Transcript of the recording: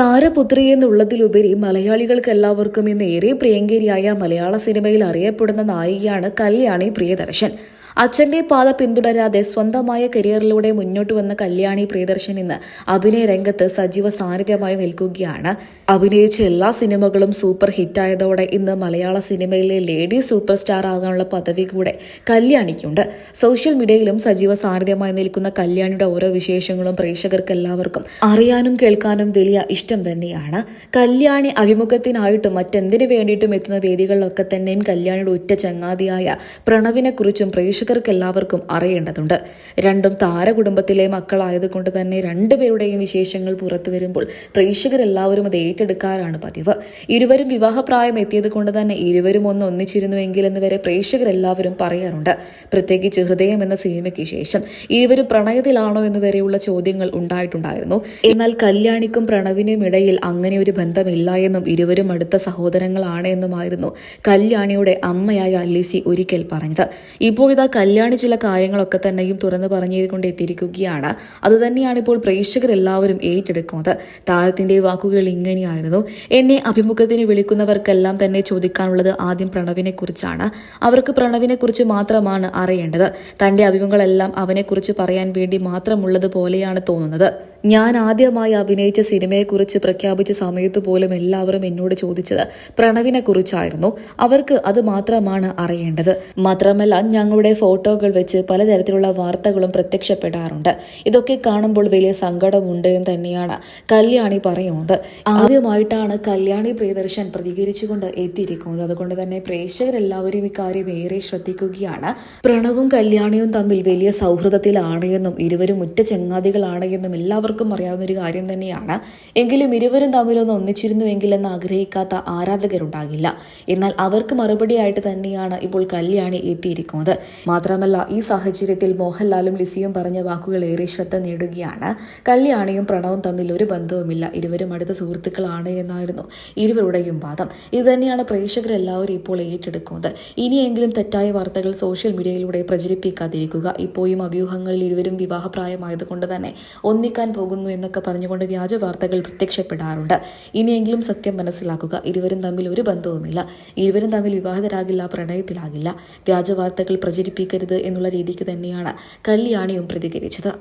താരപുത്രി എന്നുള്ളതിലുപരി മലയാളികൾക്ക് എല്ലാവർക്കും ഇന്ന് ഏറെ പ്രിയങ്കരിയായ മലയാള സിനിമയിൽ അറിയപ്പെടുന്ന നായികയാണ് കല്യാണി പ്രിയദർശൻ. അച്ഛന്റെ പാത പിന്തുടരാതെ സ്വന്തമായ കരിയറിലൂടെ മുന്നോട്ട് വന്ന കല്യാണി പ്രിയദർശൻ ഇന്ന് അഭിനയ രംഗത്ത് സജീവ സാന്നിധ്യമായി നിൽക്കുകയാണ്. അഭിനയിച്ച എല്ലാ സിനിമകളും സൂപ്പർ ഹിറ്റായതോടെ ഇന്ന് മലയാള സിനിമയിലെ ലേഡി സൂപ്പർ സ്റ്റാർ ആകാനുള്ള പദവി കൂടെ കല്യാണിക്കുണ്ട്. സോഷ്യൽ മീഡിയയിലും സജീവ സാന്നിധ്യമായി നിൽക്കുന്ന കല്യാണിയുടെ ഓരോ വിശേഷങ്ങളും പ്രേക്ഷകർക്ക് എല്ലാവർക്കും അറിയാനും കേൾക്കാനും വലിയ ഇഷ്ടം തന്നെയാണ്. കല്യാണി അഭിമുഖത്തിനായിട്ടും മറ്റെന്തിനു വേണ്ടിയിട്ടും എത്തുന്ന വേദികളിലൊക്കെ തന്നെയും കല്യാണിയുടെ ഉറ്റ ചങ്ങാതിയായ പ്രണവിനെ കുറിച്ചും പ്രേക്ഷകർക്ക് എല്ലാവർക്കും അറിയേണ്ടതുണ്ട്. രണ്ടും താരകുടുംബത്തിലെ മക്കളായതുകൊണ്ട് തന്നെ രണ്ടുപേരുടെയും വിശേഷങ്ങൾ പുറത്തു വരുമ്പോൾ പ്രേക്ഷകരെല്ലാവരും അത് ഏറ്റെടുക്കാറാണ് പതിവ്. ഇരുവരും വിവാഹപ്രായം എത്തിയത് കൊണ്ട് തന്നെ ഇരുവരും ഒന്നിച്ചിരുന്നുവെങ്കിൽ എന്ന് വരെ പ്രേക്ഷകരെല്ലാവരും പറയാറുണ്ട്. പ്രത്യേകിച്ച് ഹൃദയം എന്ന സിനിമയ്ക്ക് ശേഷം ഇരുവരും പ്രണയത്തിലാണോ എന്ന് വരെയുള്ള ചോദ്യങ്ങൾ ഉണ്ടായിട്ടുണ്ടായിരുന്നു. എന്നാൽ കല്യാണിക്കും പ്രണവിനും ഇടയിൽ അങ്ങനെ ഒരു ബന്ധമില്ല എന്നും ഇരുവരും അടുത്ത സഹോദരങ്ങളാണ് എന്നുമായിരുന്നു കല്യാണിയുടെ അമ്മയായ അല്ലീസി ഒരിക്കൽ പറഞ്ഞത്. ഇപ്പോഴിതാ കല്യാണി ചില കാര്യങ്ങളൊക്കെ തന്നെയും തുറന്നു പറഞ്ഞുകൊണ്ട് എത്തിയിരിക്കുകയാണ്. അതുതന്നെയാണ് ഇപ്പോൾ പ്രേക്ഷകരെല്ലാവരും ഏറ്റെടുക്കുന്നത്. താരത്തിന്റെ വാക്കുകൾ ഇങ്ങനെയായിരുന്നു: എന്നെ അഭിമുഖത്തിന് വിളിക്കുന്നവർക്കെല്ലാം തന്നെ ചോദിക്കാനുള്ളത് ആദ്യം പ്രണവിനെ കുറിച്ചാണ്. അവർക്ക് പ്രണവിനെ കുറിച്ച് മാത്രമാണ് അറിയേണ്ടത്. തന്റെ അഭിമുഖങ്ങളെല്ലാം അവനെക്കുറിച്ച് പറയാൻ വേണ്ടി മാത്രമുള്ളത് പോലെയാണ് തോന്നുന്നത്. ഞാൻ ആദ്യമായി അഭിനയിച്ച സിനിമയെക്കുറിച്ച് പ്രഖ്യാപിച്ച സമയത്ത് പോലും എല്ലാവരും എന്നോട് ചോദിച്ചത് പ്രണവിനെ കുറിച്ചായിരുന്നു. അവർക്ക് അത് മാത്രമാണ് അറിയേണ്ടത്. മാത്രമല്ല, ഞങ്ങളുടെ ഫോട്ടോകൾ വെച്ച് പലതരത്തിലുള്ള വാർത്തകളും പ്രത്യക്ഷപ്പെടാറുണ്ട്. ഇതൊക്കെ കാണുമ്പോൾ വലിയ സങ്കടമുണ്ട് എന്ന് തന്നെയാണ് കല്യാണി പറയുന്നത്. ആദ്യമായിട്ടാണ് കല്യാണി പ്രിയദർശൻ പ്രതികരിച്ചുകൊണ്ട് എത്തിയിരിക്കുന്നത്. അതുകൊണ്ട് തന്നെ പ്രേക്ഷകരെല്ലാവരും ഇക്കാര്യം ഏറെ ശ്രദ്ധിക്കുകയാണ്. പ്രണവും കല്യാണിയും തമ്മിൽ വലിയ സൗഹൃദത്തിലാണ് എന്നും ഇരുവരും ഉറ്റ ചങ്ങാതികളാണ് എന്നും എല്ലാവർക്കും അറിയാവുന്ന ഒരു കാര്യം തന്നെയാണ്. എങ്കിലും ഇരുവരും തമ്മിലൊന്ന് ഒന്നിച്ചിരുന്നുവെങ്കിൽ എന്ന് ആഗ്രഹിക്കാത്ത ആരാധകരുണ്ടാകില്ല. എന്നാൽ അവർക്ക് മറുപടിയായിട്ട് തന്നെയാണ് ഇപ്പോൾ കല്യാണി എത്തിയിരിക്കുന്നത്. മാത്രമല്ല, ഈ സാഹചര്യത്തിൽ മോഹൻലാലും ലിസിയും പറഞ്ഞ വാക്കുകൾ ഏറെ ശ്രദ്ധ നേടുകയാണ്. കല്യാണിയും പ്രണവും തമ്മിൽ ഒരു ബന്ധവുമില്ല, ഇരുവരും അടുത്ത സുഹൃത്തുക്കളാണ് എന്നായിരുന്നു ഇരുവരുടെയും വാദം. ഇത് തന്നെയാണ് പ്രേക്ഷകരെല്ലാവരും ഇപ്പോൾ ഏറ്റെടുക്കുന്നത്. ഇനിയെങ്കിലും തെറ്റായ വാർത്തകൾ സോഷ്യൽ മീഡിയയിലൂടെ പ്രചരിപ്പിക്കാതിരിക്കുക. ഇപ്പോഴും അഭ്യൂഹങ്ങളിൽ ഇരുവരും വിവാഹപ്രായമായതുകൊണ്ട് തന്നെ ഒന്നിക്കാൻ പോകുന്നു എന്നൊക്കെ പറഞ്ഞുകൊണ്ട് വ്യാജ വാർത്തകൾ പ്രത്യക്ഷപ്പെടാറുണ്ട്. ഇനിയെങ്കിലും സത്യം മനസ്സിലാക്കുക. ഇരുവരും തമ്മിൽ ഒരു ബന്ധവുമില്ല. ഇരുവരും തമ്മിൽ വിവാഹിതരാകില്ല, പ്രണയത്തിലാകില്ല. വ്യാജ വാർത്തകൾ പ്രചരിപ്പിക്കരുത് എന്നുള്ള രീതിക്ക് തന്നെയാണ് കല്യാണിയും പ്രതികരിച്ചത്.